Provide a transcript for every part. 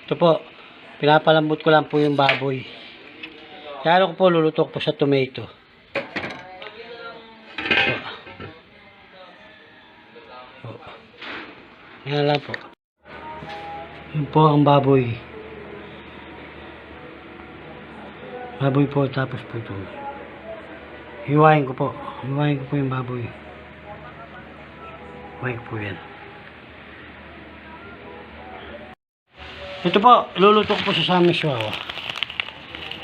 Ito po, pinapalambot ko lang po yung baboy. Kaya ko po, luluto ko po sa tomato. Yan lang po. Yun po ang baboy. Baboy po, tapos po ito. Hiwain ko po. Hiwain ko po yung baboy. Hiwain ko po yan. Ito po, luluto ko po sa miswa.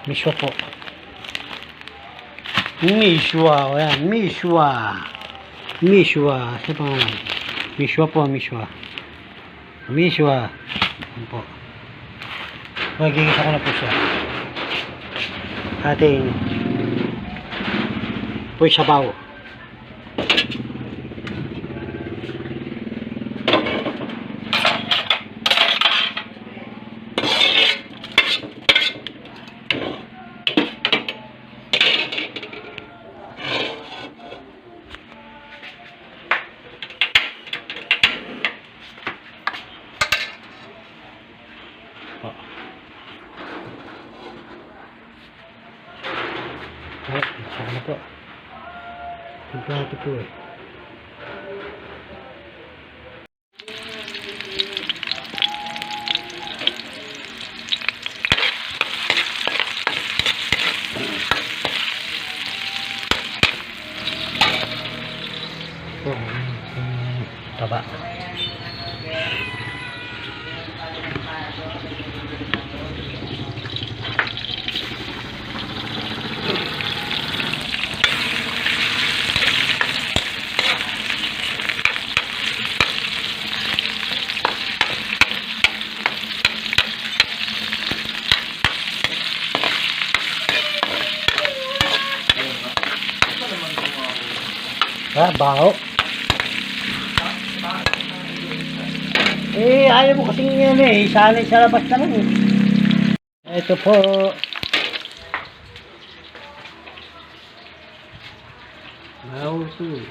Miswa po. Miswa. Ayan, miswa. Miswa. Sa pangalan. Miswa po, miswa. Miswa. Ayan po. Magigisa ko na po siya. Ating po yung sabaw. Ay, saka na po. Yung plato po eh. Taba. Baho. Eh, ayaw mo kasing yan eh. Sanay sa labas na lang eh. Ito po. Baho ito eh.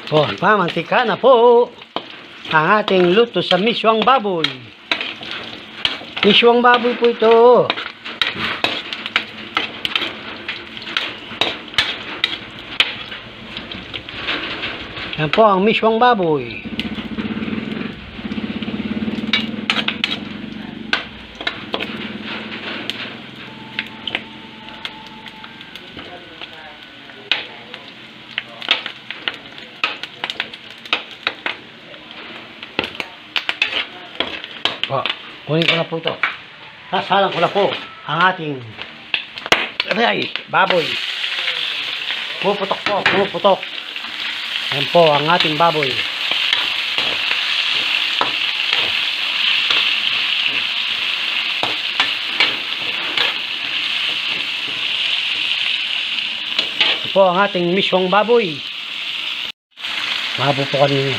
Oh, pamantika na po ang ating luto sa miswang baboy. Miswang baboy po ito. Yan po ang miswang baboy. Oh, kunin ko na po ito. Sasalang ko na po ang ating baboy. Pumuputok po, pumuputok. Yan po ang ating baboy. Ito po ang ating miswang baboy. Mahabo po kanina.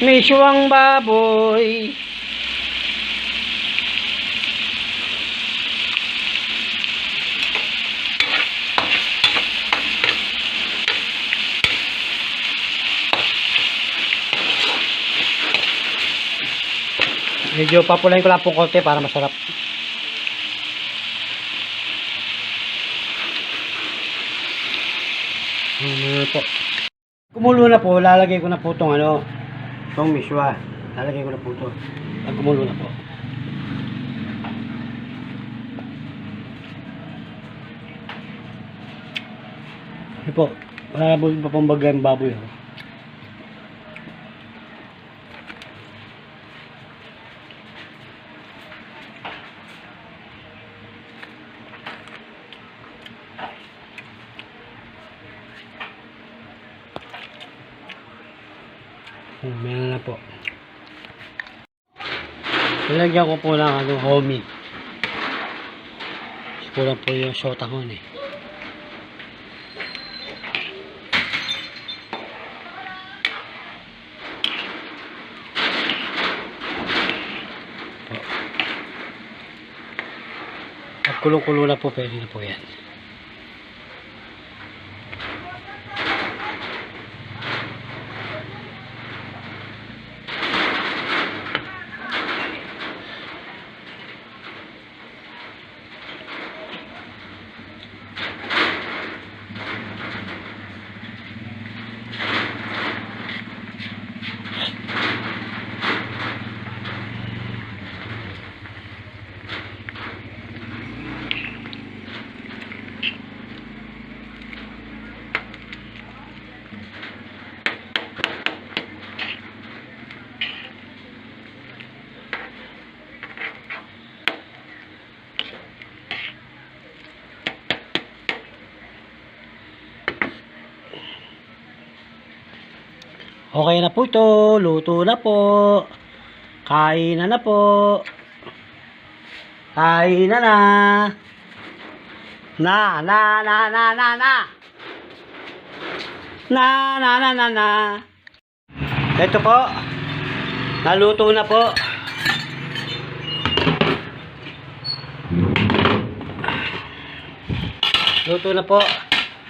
Miswang baboy. Medyo papulayin ko lang po konti para masarap. Po. Kumulo na po, lalagay ko na po itong itong miswa. Lalagay ko na po ito. Pag kumulo na po. Ito po, wala pa pong bagay ang baboy. Meron na po. Nilagyan ko po ng homie. Kulang po yung sotahon eh. Pag kulong-kulo na po, pwede na po yan. Okay na po ito. Luto na po. Kain na po. Kain na. Na. Ito po. Naluto na po. Luto na po.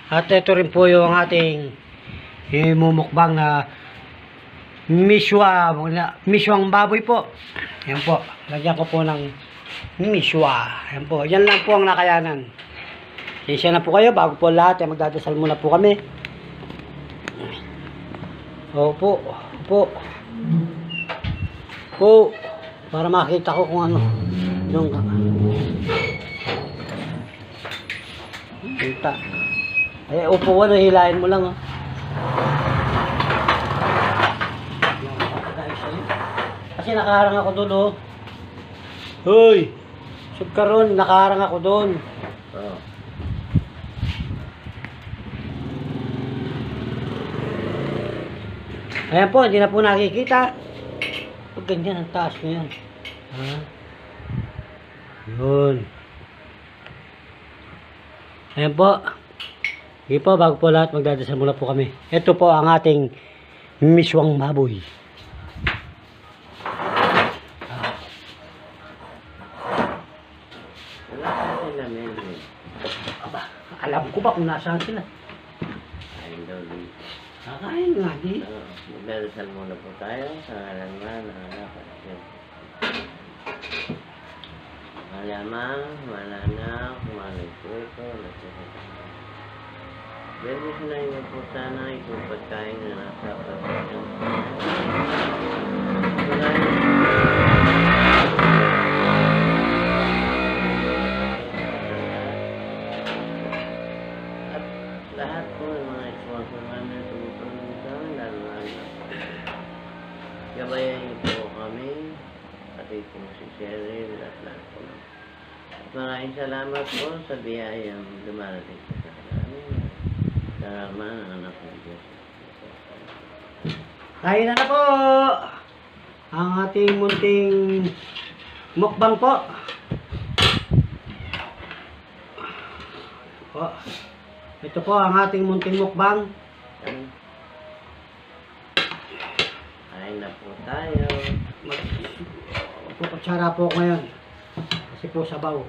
At ito rin po yung ating imumukbang na miswang baboy po. Yan po. Lagyan ko po ng miswa. Yan po. Yan lang po ang nakayanan. Sensya na po kayo. Bago po lahat, magdadasal muna po kami. Opo. Para makita ko kung ano. Yung kita. Upo ko. Hilahin mo lang. Kasi nakaharang ako doon, oh. Hoy! Subkaron, nakaharang ako doon. Ayan po, hindi na po nakikita. Pag ganyan, ang taas na yan. Yun. Ayan po. Sige po, bago po lahat, magdadasal muna po kami. Ito po ang ating miswang baboy. Aba, alam ko ba kung nasaan sila? Kain daw din. Kakain nga di. Magdadasal muna po tayo sa ngalan ng anak at Diyos. Malamang, malanak, malagputo, nagsasasabi. Bendisyonan niyo po sana itong pagkain na nasa pagkain. At lahat po ng mga sponsor namin tumutulong sa amin, lalo-lalo. Gabayan niyo po kami, pati po si Cheryl at lahat po. At maraming salamat po sa biyayang dumarating sa amin. Salamat ang anak ng Diyos. Kain na po! Ang ating munting mukbang po. Ito po ang ating munting mukbang. Kain na po tayo. Pupatsara po ako ngayon. Kasi po sabaw.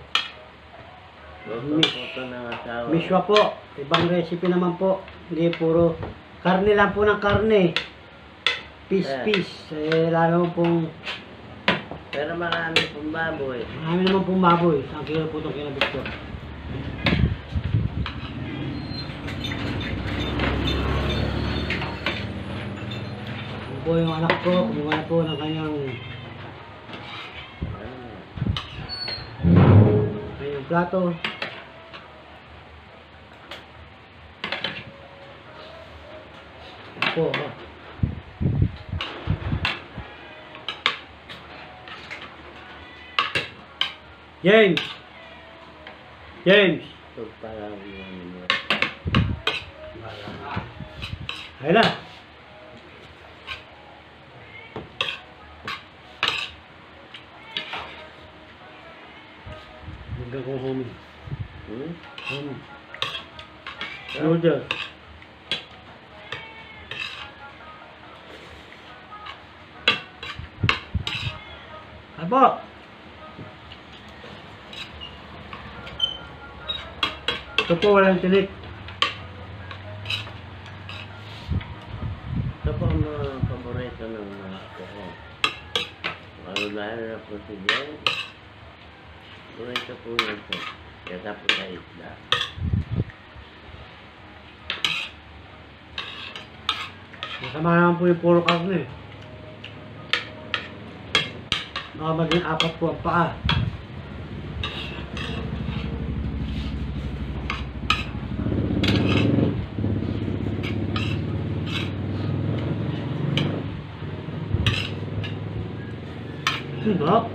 Luto po ito ng asawa. Miswa po. Ibang recipe naman po. Hindi puro karne lang po ng karne. Piece. Lalo pong Pero marami pong baboy. marami naman pong baboy. Isang kilo po itong kinabit ko. Ano po yung anak ko, kumuha na po ng kanyang plato. Ano po, oh. James! Ito parang yung Ayun na. Hanggang kong homie. Homie. Noodles. Apo! Ito po walang tinik. Ito po ang mga paborito ng mga ko. Lalo na po si Jen. Paborito po yun po. Kaya po sa isla. Masama naman po yung puro karne. Baka maging 4 po ang paa. Sarap.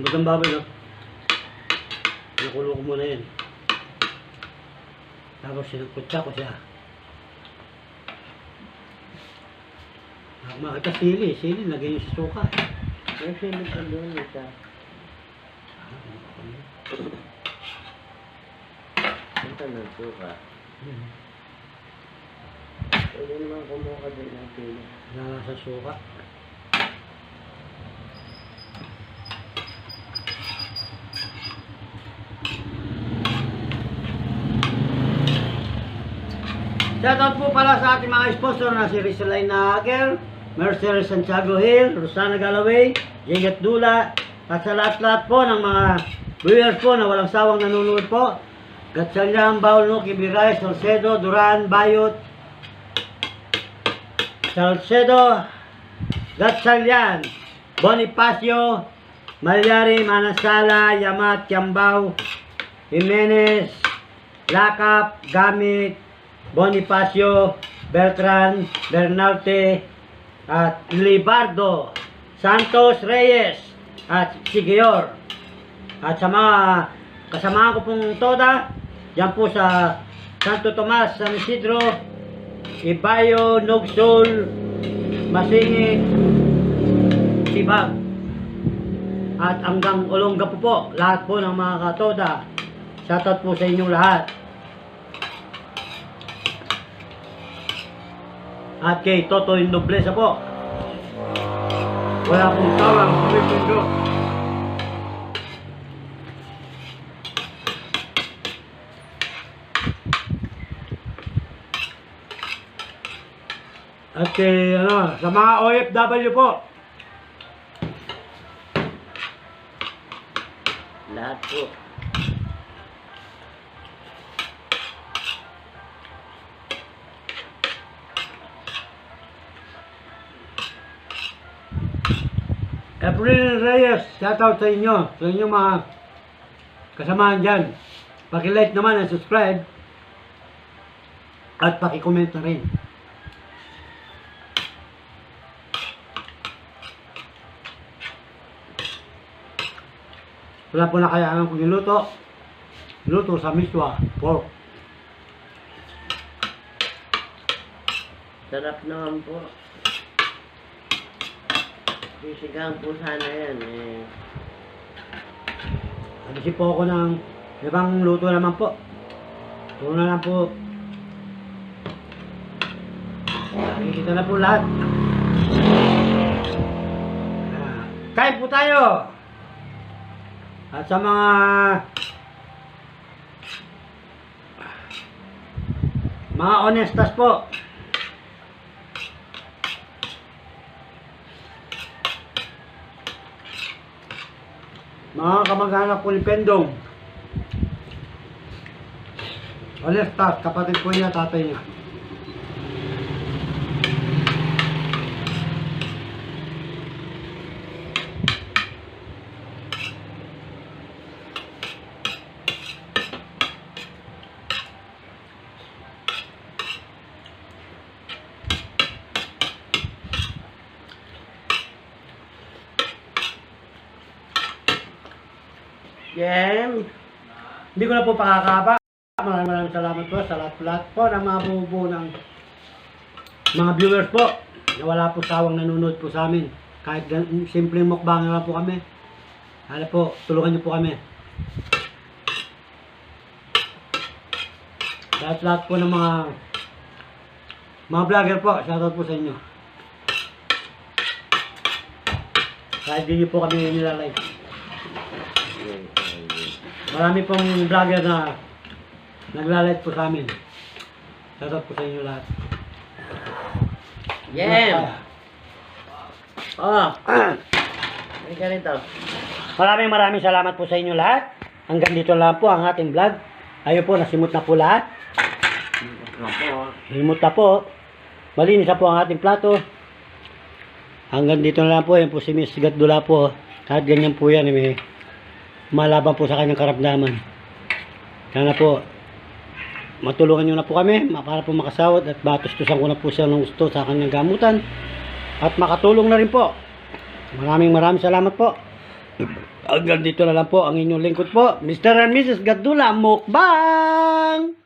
Magandang baboy, no? Nakulo ko muna yun. Tapos sinagputsa ko siya. Makita sili. Sili, lagay yung sa suka. May sili pa doon isa. Ito ng suka. Pwede naman kumuha din ng sili. Nasa suka. Shoutout po pala sa ating mga sponsor na si Rizalay Nager, Mercer Santiago Hill, Rosana Galaway, Jeget Dula, at sa lahat-lahat po ng mga viewers po na walang sawang nanonood po. Gatsalyang, Baulno, Kibiray, Salcedo, Duran, Bayot, Salcedo, Gatsalyan, Bonifacio, Malyari, Manasala, Yamat, Kiambao, Jimenez, Lakap, Gamit, Bonifacio, Beltran, Bernalte, at Libardo, Santos Reyes, at Sigior. At sa mga kasamahan ko pong toda, dyan po sa Santo Tomas, San Isidro, Ibayo, Nugsul, Masingit, Sibag, at hanggang Olonga po, lahat po ng mga katoda. Shoutout po sa inyong lahat. At kay Totoy Noblesa po. Wala pong tawang pumipundo. At kay, sa mga OFW po. Lahat po. April Reyes, shoutout sa inyo, mga Kasamahan dyan. Paki-like naman at subscribe. At paki-comment na rin. Wala po na kailangan kong niluto. Luto sa miswa. Pork. Sarap naman po. Sisigang po sana yan eh. Nag-isip po ako ng ibang luto naman po. Ito na lang po. Nakikita na po lahat. Kain po tayo! At sa mga honestas po. Mga kamag-anak po ni Pendong. Honestas, kapatid po niya, tatay niya. Jem! Hindi ko na po pakakaba. Maraming salamat po sa lahat po ng mga bubuo ng mga viewers po na wala po sawang nanonood po sa amin. Kahit simpleng mukbang na lang po kami. Hala po, tulungan niyo po kami. Lahat po ng mga vlogger po, shoutout po sa inyo. Kahit di niyo po kami nilalike. Marami pong vlogger na naglalike po sa amin. Shoutout po sa inyo lahat. Jem! Oh! May ganito. Maraming salamat po sa inyo lahat. Hanggang dito lang po ang ating vlog. Ayun po, nasimot na po lahat. Himot na po. Malinis na po ang ating plato. Hanggang dito na lang po. Yan po si Miss Gatdula po. Kahit ganyan po yan, may malaban po sa kanyang karamdaman. Sana po matulungan nyo na po kami para po makasawad at matustusan ko na po siya ng gusto sa kanyang gamutan at makatulong na rin po. Maraming salamat po. Hanggang dito na lang po ang inyong lingkod po, Mr. and Mrs. Gatdula Mukbang!